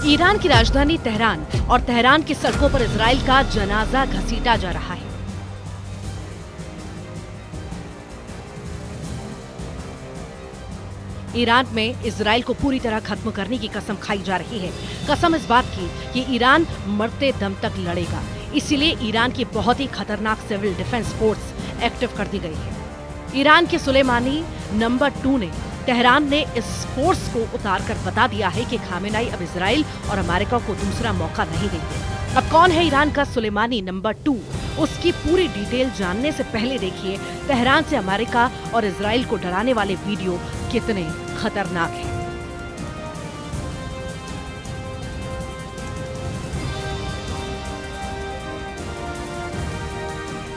Iran की राजधानी Tehran और तेहरान की सड़कों पर इजराइल का जनाजा घसीटा जा रहा है। ईरान में इजराइल को पूरी तरह खत्म करने की कसम खाई जा रही है। कसम इस बात की कि ईरान मरते दम तक लड़ेगा। इसीलिए ईरान की बहुत ही खतरनाक सिविल डिफेंस फोर्स एक्टिव कर दी गई है। ईरान के सुलेमानी नंबर 2 ने तेहरान ने इस फोर्स को उतार कर बता दिया है कि खामेनेई अब इजराइल और अमेरिका को दूसरा मौका नहीं देंगे। अब कौन है ईरान का सुलेमानी नंबर 2? उसकी पूरी डिटेल जानने से पहले देखिए तेहरान से अमेरिका और इजराइल को डराने वाले वीडियो कितने खतरनाक हैं।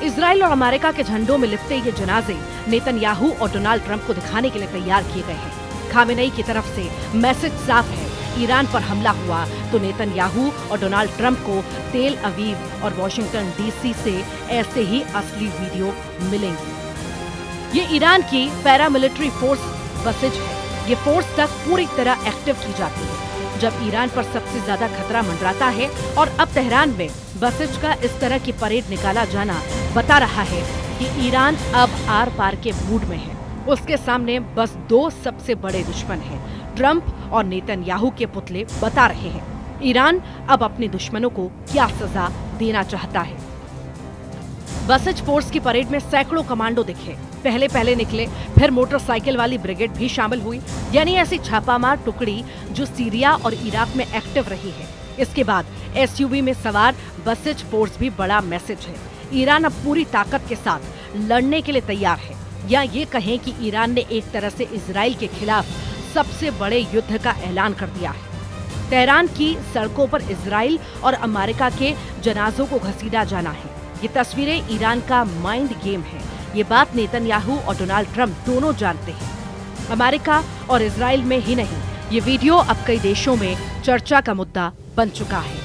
इजराइल और अमेरिका के झंडों में लिपटे ये जनाजे नेतन्याहू और डोनाल्ड ट्रंप को दिखाने के लिए तैयार किए गए हैं। खामेनेई की तरफ से मैसेज साफ है, ईरान पर हमला हुआ तो नेतन्याहू और डोनाल्ड ट्रंप को तेल अवीव और वॉशिंगटन डीसी से ऐसे ही असली वीडियो मिलेंगे। ये ईरान की पैरामिलिट्री फोर्स बसिज है। ये फोर्स तक पूरी तरह एक्टिव की जाती है जब ईरान पर सबसे ज्यादा खतरा मंडराता है, और अब तेहरान में बसिज का इस तरह की परेड निकाला जाना बता रहा है कि ईरान अब आर पार के मूड में है। उसके सामने बस 2 सबसे बड़े दुश्मन हैं, ट्रंप और नेतन्याहू के पुतले बता रहे हैं ईरान अब अपने दुश्मनों को क्या सजा देना चाहता है। बसिज फोर्स की परेड में सैकड़ों कमांडो दिखे। पहले निकले, फिर मोटरसाइकिल वाली ब्रिगेड भी शामिल हुई, यानी ऐसी छापामार टुकड़ी जो सीरिया और इराक में एक्टिव रही है। इसके बाद एसयूवी में सवार बसिज फोर्स भी बड़ा मैसेज है। ईरान अब पूरी ताकत के साथ लड़ने के लिए तैयार है, या ये कहें कि ईरान ने एक तरह से इजराइल के खिलाफ सबसे बड़े युद्ध का ऐलान कर दिया है। तेहरान की सड़कों पर इजराइल और अमेरिका के जनाजों को घसीटा जाना है। ये तस्वीरें ईरान का माइंड गेम है। ये बात नेतन्याहू और डोनाल्ड ट्रंप दोनों जानते हैं। अमेरिका और इजराइल में ही नहीं, ये वीडियो अब कई देशों में चर्चा का मुद्दा बन चुका है।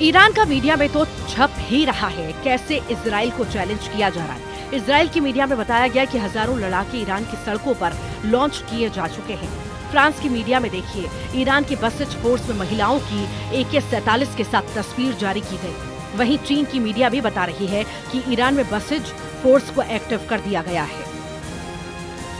ईरान का मीडिया में तो छप ही रहा है कैसे इजराइल को चैलेंज किया जा रहा है। इजराइल की मीडिया में बताया गया कि हजारों लड़ाके ईरान की सड़कों पर लॉन्च किए जा चुके हैं। फ्रांस की मीडिया में देखिए, ईरान की बसिज फोर्स में महिलाओं की AK-47 के साथ तस्वीर जारी की गई। वहीं चीन की मीडिया भी बता रही है कि ईरान में बसिज फोर्स को एक्टिव कर दिया गया है।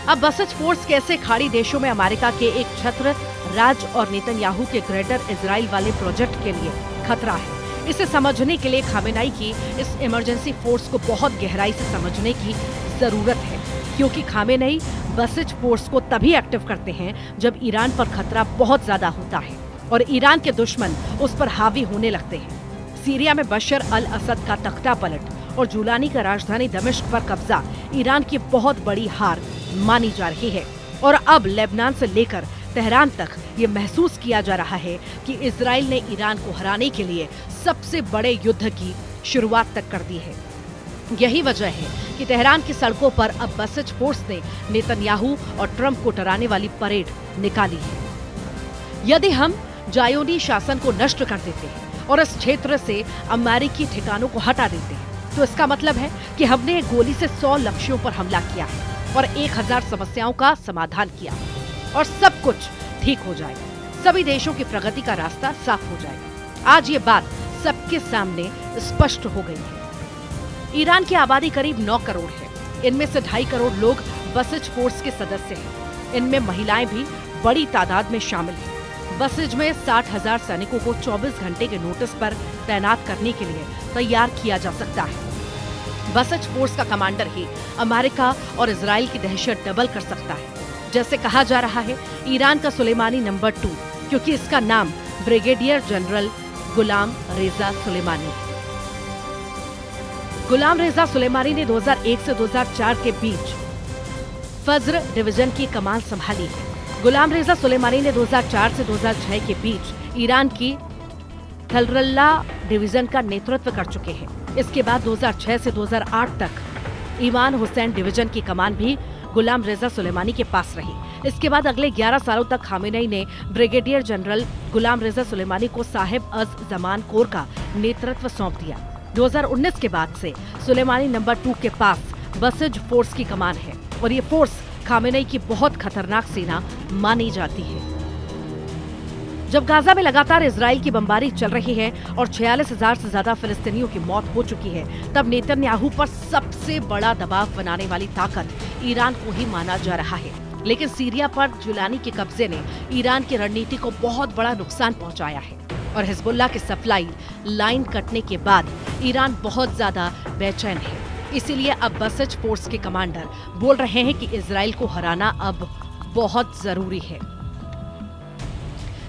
अब बसिज फोर्स कैसे खाड़ी देशों में अमेरिका के एक छत्र राज और नेतन्याहू के ग्रेटर इजराइल वाले प्रोजेक्ट के लिए खतरा है। इसे समझने के लिए खामेनेई की इस इमरजेंसी फोर्स को बहुत गहराई से समझने की जरूरत है, क्योंकि खामेनेई बसिज फोर्स को तभी एक्टिव करते हैं जब ईरान पर खतरा बहुत ज्यादा होता है और ईरान के दुश्मन उस पर हावी होने लगते हैं। सीरिया में बशर अल असद का तख्ता पलट और जुलानी का राजधानी दमिश्क पर कब्जा ईरान की बहुत बड़ी हार मानी जा रही है, और अब लेबनान से लेकर तेहरान तक ये महसूस किया जा रहा है कि इजराइल ने ईरान को हराने के लिए सबसे बड़े युद्ध की शुरुआत तक कर दी है। यही वजह है कि तेहरान की सड़कों पर अब बसिज फोर्स ने नेतन्याहू और ट्रंप को डराने वाली परेड निकाली है। यदि हम जायोनी शासन को नष्ट कर देते हैं और इस क्षेत्र से अमेरिकी ठिकानों को हटा देते हैं, तो इसका मतलब है कि हमने गोली से 100 लक्ष्यों पर हमला किया है और 1000 समस्याओं का समाधान किया और सब कुछ ठीक हो जाएगा। सभी देशों की प्रगति का रास्ता साफ हो जाएगा। आज ये बात सबके सामने स्पष्ट हो गई है। ईरान की आबादी करीब 9 करोड़ है। इनमें से 2.5 करोड़ लोग बसिज फोर्स के सदस्य हैं। इनमें महिलाएं भी बड़ी तादाद में शामिल हैं। बसिज में 60,000 सैनिकों को 24 घंटे के नोटिस पर तैनात करने के लिए तैयार किया जा सकता है। बसिज फोर्स का कमांडर ही अमेरिका और इजराइल की दहशत डबल कर सकता है। जैसे कहा जा रहा है, ईरान का सुलेमानी नंबर 2, क्योंकि इसका नाम ब्रिगेडियर जनरल गुलाम रेजा सुलेमानी है। गुलाम रेजा सुलेमानी ने 2001 से 2004 के बीच फज्र डिवीजन की कमान संभाली है। गुलाम रेजा सुलेमानी ने 2004 से 2006 के बीच ईरान की थलरल्ला डिवीजन का नेतृत्व कर चुके हैं। इसके बाद 2006 से 2008 तक ईमान हुसैन डिवीजन की कमान भी गुलाम रेजा सुलेमानी के पास रही। इसके बाद अगले 11 सालों तक खामेनेई ने ब्रिगेडियर जनरल गुलाम रेजा सुलेमानी को साहिब अज जमान कोर का नेतृत्व सौंप दिया। 2019 के बाद से सुलेमानी नंबर 2 के पास बसिज फोर्स की कमान है और ये फोर्स खामेनेई की बहुत खतरनाक सेना मानी जाती है। जब गाजा में लगातार इजराइल की बमबारी चल रही है और 46,000 से ज्यादा फिलिस्तीनियों की मौत हो चुकी है, तब नेतन्याहू पर सबसे बड़ा दबाव बनाने वाली ताकत ईरान को ही माना जा रहा है। लेकिन सीरिया पर जुलानी के कब्जे ने ईरान की रणनीति को बहुत बड़ा नुकसान पहुंचाया है और हिजबुल्लाह की सप्लाई लाइन कटने के बाद ईरान बहुत ज्यादा बेचैन है। इसीलिए अब बसिज फोर्स के कमांडर बोल रहे हैं कि इजराइल को हराना अब बहुत जरूरी है।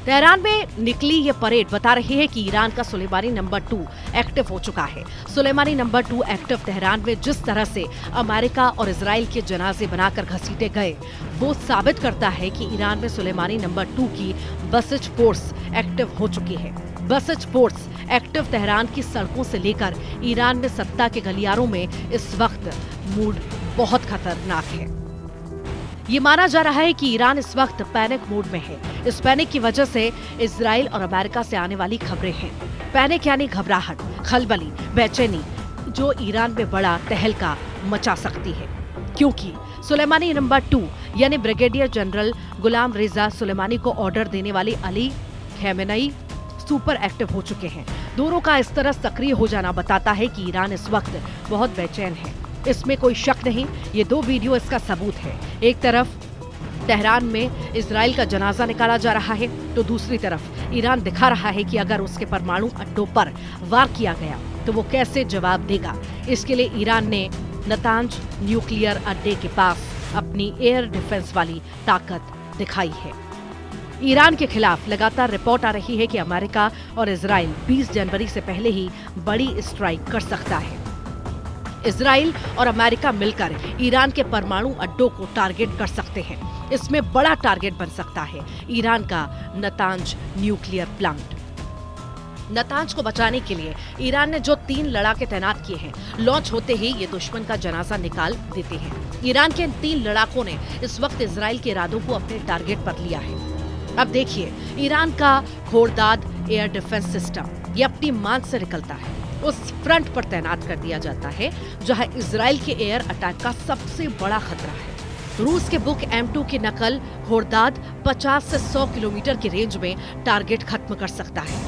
तेहरान में निकली ये परेड बता रही है कि ईरान का सुलेमानी नंबर 2 एक्टिव हो चुका है। सुलेमानी नंबर 2 एक्टिव तेहरान में जिस तरह से अमेरिका और इजराइल के जनाजे बनाकर घसीटे गए, वो साबित करता है कि ईरान में सुलेमानी नंबर 2 की बसिज फोर्स एक्टिव हो चुकी है। बसिज फोर्स एक्टिव तेहरान की सड़कों से लेकर ईरान में सत्ता के गलियारों में इस वक्त मूड बहुत खतरनाक है। ये माना जा रहा है कि ईरान इस वक्त पैनिक मोड में है। इस पैनिक की वजह से इजराइल और अमेरिका से आने वाली खबरें हैं। पैनिक यानी घबराहट, खलबली, बेचैनी, जो ईरान में बड़ा तहलका मचा सकती है, क्योंकि सुलेमानी नंबर 2 यानी ब्रिगेडियर जनरल गुलाम रेजा सुलेमानी को ऑर्डर देने वाली अली खामेनेई सुपर एक्टिव हो चुके हैं। दोनों का इस तरह सक्रिय हो जाना बताता है कि ईरान इस वक्त बहुत बेचैन है। इसमें कोई शक नहीं, ये 2 वीडियो इसका सबूत है। एक तरफ तेहरान में इजराइल का जनाजा निकाला जा रहा है, तो दूसरी तरफ ईरान दिखा रहा है कि अगर उसके परमाणु अड्डों पर वार किया गया तो वो कैसे जवाब देगा। इसके लिए ईरान ने नतांज न्यूक्लियर अड्डे के पास अपनी एयर डिफेंस वाली ताकत दिखाई है। ईरान के खिलाफ लगातार रिपोर्ट आ रही है कि अमेरिका और इजराइल 20 जनवरी से पहले ही बड़ी स्ट्राइक कर सकता है। इजराइल और अमेरिका मिलकर ईरान के परमाणु अड्डों को टारगेट कर सकते हैं। इसमें बड़ा टारगेट बन सकता है ईरान का नतांज न्यूक्लियर प्लांट। नतांज को बचाने के लिए ईरान ने जो 3 लड़ाके तैनात किए हैं, लॉन्च होते ही ये दुश्मन का जनाजा निकाल देते हैं। ईरान के इन 3 लड़ाकों ने इस वक्त इजराइल के इरादों को अपने टारगेट पर लिया है। अब देखिए, ईरान का घोड़दाद एयर डिफेंस सिस्टम ये अपनी मान से निकलता है, उस फ्रंट पर तैनात कर दिया जाता है जहां इजराइल के एयर अटैक का सबसे बड़ा खतरा है। रूस के बुक M2 की नकल घोड़दाद 50 से 100 किलोमीटर की रेंज में टारगेट खत्म कर सकता है।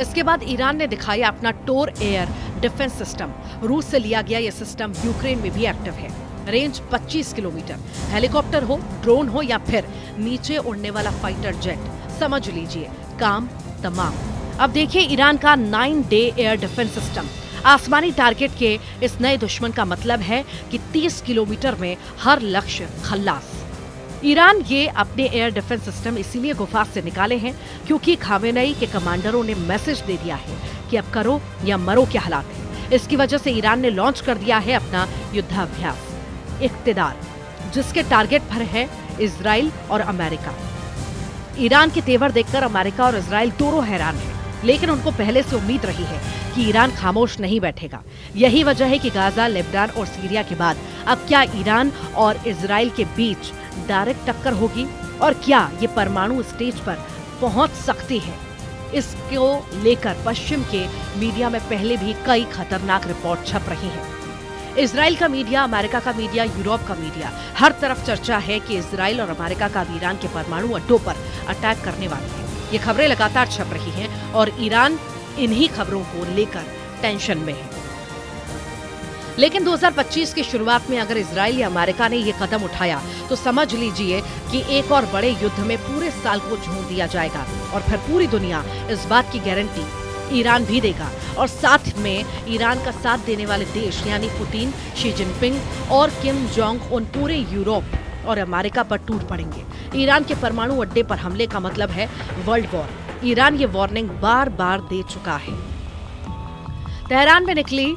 इसके बाद ईरान ने दिखाया अपना टोर एयर डिफेंस सिस्टम। रूस से लिया गया यह सिस्टम यूक्रेन में भी एक्टिव है। Range 25 kilometre. हेलीकॉप्टर हो, ड्रोन हो या फिर नीचे उड़ने वाला फाइटर जेट, समझ लीजिए काम तमाम। अब देखिए ईरान का 9-डे एयर डिफेंस सिस्टम। आसमानी टारगेट के इस नए दुश्मन का मतलब है कि 30 किलोमीटर में हर लक्ष्य खल्लास। ईरान ये अपने एयर डिफेंस सिस्टम इसीलिए गुफा से निकाले हैं क्योंकि खामेनेई के कमांडरों ने मैसेज दे दिया है कि अब करो या मरो के हालात है। इसकी वजह से ईरान ने लॉन्च कर दिया है अपना युद्धाभ्यास इक्तिदार, जिसके टारगेट पर है इजराइल और अमेरिका। ईरान के तेवर देखकर अमेरिका और इजराइल दोनों हैरान हैं, लेकिन उनको पहले से उम्मीद रही है कि ईरान खामोश नहीं बैठेगा। यही वजह है कि गाजा, लेबनान और सीरिया के बाद अब क्या ईरान और इजराइल के बीच डायरेक्ट टक्कर होगी और क्या ये परमाणु स्टेज पर पहुंच सकती है? इसको लेकर पश्चिम के मीडिया में पहले भी कई खतरनाक रिपोर्ट छप रही हैं। इजराइल का मीडिया, अमेरिका का मीडिया, यूरोप का मीडिया, हर तरफ चर्चा है कि इजराइल और अमेरिका का ईरान के परमाणु अड्डों पर अटैक करने वाले हैं। ये खबरें लगातार छप रही हैं और ईरान इन्हीं खबरों को लेकर टेंशन में है। लेकिन 2025 की शुरुआत में अगर इजराइल या अमेरिका ने ये कदम उठाया तो समझ लीजिए कि एक और बड़े युद्ध में पूरे साल को झोंक दिया जाएगा और फिर पूरी दुनिया इस बात की गारंटी ईरान भी देगा और साथ में ईरान का साथ देने वाले देश यानी पुतिन, शी जिनपिंग और किम जोंग उन पूरे यूरोप और अमेरिका पर टूट पड़ेंगे। ईरान के परमाणु अड्डे पर हमले का मतलब है वर्ल्ड वॉर। ईरान ये वार्निंग बार बार दे चुका है। तेहरान में निकली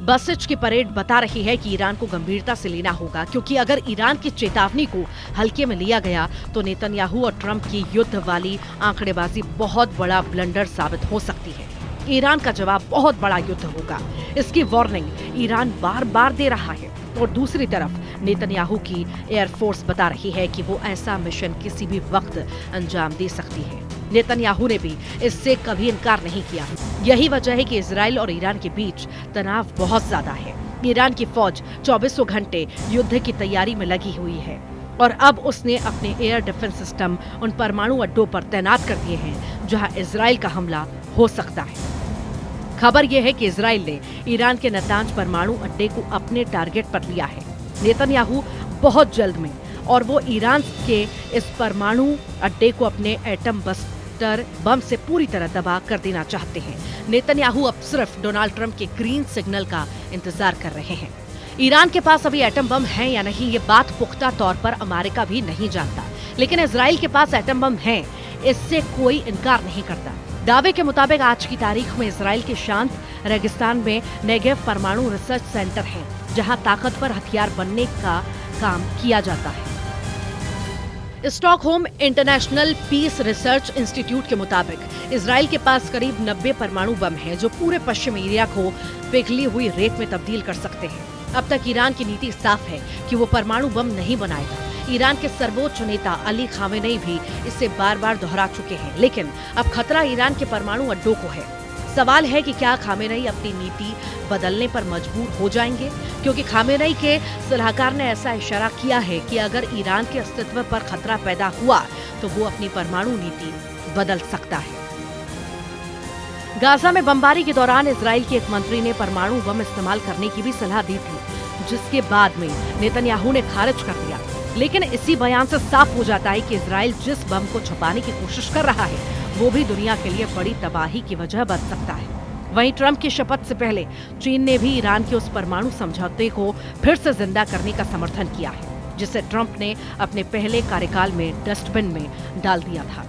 बसिज की परेड बता रही है कि ईरान को गंभीरता से लेना होगा, क्योंकि अगर ईरान की चेतावनी को हल्के में लिया गया तो नेतन्याहू और ट्रंप की युद्ध वाली आंकड़ेबाजी बहुत बड़ा ब्लंडर साबित हो सकती है। ईरान का जवाब बहुत बड़ा युद्ध होगा। इसकी वार्निंग ईरान बार बार दे रहा है और दूसरी तरफ नेतन्याहू की एयरफोर्स बता रही है कि वो ऐसा मिशन किसी भी वक्त अंजाम दे सकती है। नेतन्याहू ने भी इससे कभी इनकार नहीं किया। यही वजह है कि इजराइल और ईरान के बीच तनाव बहुत ज्यादा है। ईरान की फौज 24 घंटे युद्ध की तैयारी में लगी हुई है और अब उसने अपने एयर डिफेंस सिस्टम उन परमाणु अड्डों पर तैनात कर दिए हैं जहां इजराइल का हमला हो सकता है। खबर यह है कि इजराइल ने ईरान के नतांज परमाणु अड्डे को अपने टारगेट पर लिया है। नेतन्याहू बहुत जल्द में और वो ईरान के इस परमाणु अड्डे को अपने एटम बस्टर बम से पूरी तरह दबा कर देना चाहते हैं। नेतन्याहू अब सिर्फ डोनाल्ड ट्रंप के ग्रीन सिग्नल का इंतजार कर रहे हैं। ईरान के पास अभी एटम बम है या नहीं, ये बात पुख्ता तौर पर अमेरिका भी नहीं जानता, लेकिन इजराइल के पास एटम बम है, इससे कोई इनकार नहीं करता। दावे के मुताबिक आज की तारीख में इजराइल के शांत रेगिस्तान में नेगेव परमाणु रिसर्च सेंटर है, जहां ताकतवर हथियार बनने का काम किया जाता है। Stockholm International Peace Research Institute के मुताबिक इजराइल के पास करीब 90 परमाणु बम हैं, जो पूरे पश्चिम एरिया को पिघली हुई रेत में तब्दील कर सकते हैं। अब तक ईरान की नीति साफ है कि वो परमाणु बम नहीं बनाएगा। ईरान के सर्वोच्च नेता अली खामेनेई भी इसे बार बार दोहरा चुके हैं, लेकिन अब खतरा ईरान के परमाणु अड्डों को है। सवाल है कि क्या खामेनेई अपनी नीति बदलने पर मजबूर हो जाएंगे, क्योंकि खामेनेई के सलाहकार ने ऐसा इशारा किया है कि अगर ईरान के अस्तित्व पर खतरा पैदा हुआ तो वो अपनी परमाणु नीति बदल सकता है। गाजा में बमबारी के दौरान इजराइल के एक मंत्री ने परमाणु बम इस्तेमाल करने की भी सलाह दी थी, जिसके बाद में नेतन्याहू ने खारिज कर दिया। लेकिन इसी बयान से साफ हो जाता है कि इजराइल जिस बम को छुपाने की कोशिश कर रहा है वो भी दुनिया के लिए बड़ी तबाही की वजह बन सकता है। वहीं ट्रंप की शपथ से पहले चीन ने भी ईरान के उस परमाणु समझौते को फिर से जिंदा करने का समर्थन किया है, जिसे ट्रंप ने अपने पहले कार्यकाल में डस्टबिन में डाल दिया था।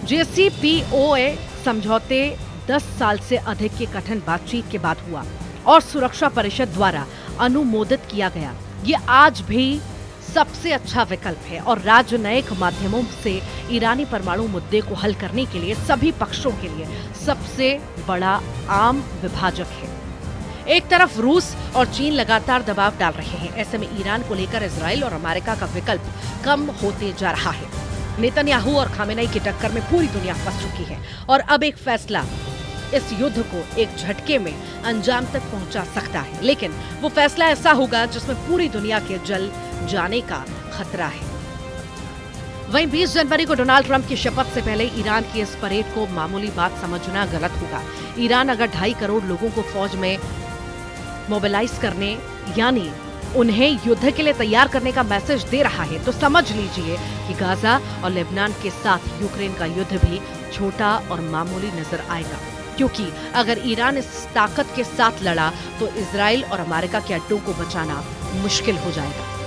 JCPOA समझौते 10 साल से अधिक की कठिन बातचीत के बाद हुआ और सुरक्षा परिषद द्वारा अनुमोदित किया गया। ये आज भी सबसे अच्छा विकल्प है और राजनयिक माध्यमों से ईरानी परमाणु मुद्दे को हल करने के लिए सभी पक्षों के लिए सबसे बड़ा आम विभाजक है। एक तरफ रूस और चीन लगातार दबाव डाल रहे हैं, ऐसे में ईरान को लेकर इजराइल और अमेरिका का विकल्प कम होते जा रहा है। नेतन्याहू और खामेनेई की टक्कर में पूरी दुनिया फंस चुकी है और अब एक फैसला इस युद्ध को एक झटके में अंजाम तक पहुंचा सकता है, लेकिन वो फैसला ऐसा होगा जिसमें पूरी दुनिया के जल जाने का खतरा है। वहीं 20 जनवरी को डोनाल्ड ट्रंप की शपथ से पहले ईरान की इस परेड को मामूली बात समझना गलत होगा। ईरान अगर 2.5 करोड़ लोगों को फौज में मोबिलाइज करने यानी उन्हें युद्ध के लिए तैयार करने का मैसेज दे रहा है, तो समझ लीजिए कि गाजा और लेबनान के साथ यूक्रेन का युद्ध भी छोटा और मामूली नजर आएगा, क्योंकि अगर ईरान इस ताकत के साथ लड़ा तो इजराइल और अमेरिका के अड्डों को बचाना मुश्किल हो जाएगा।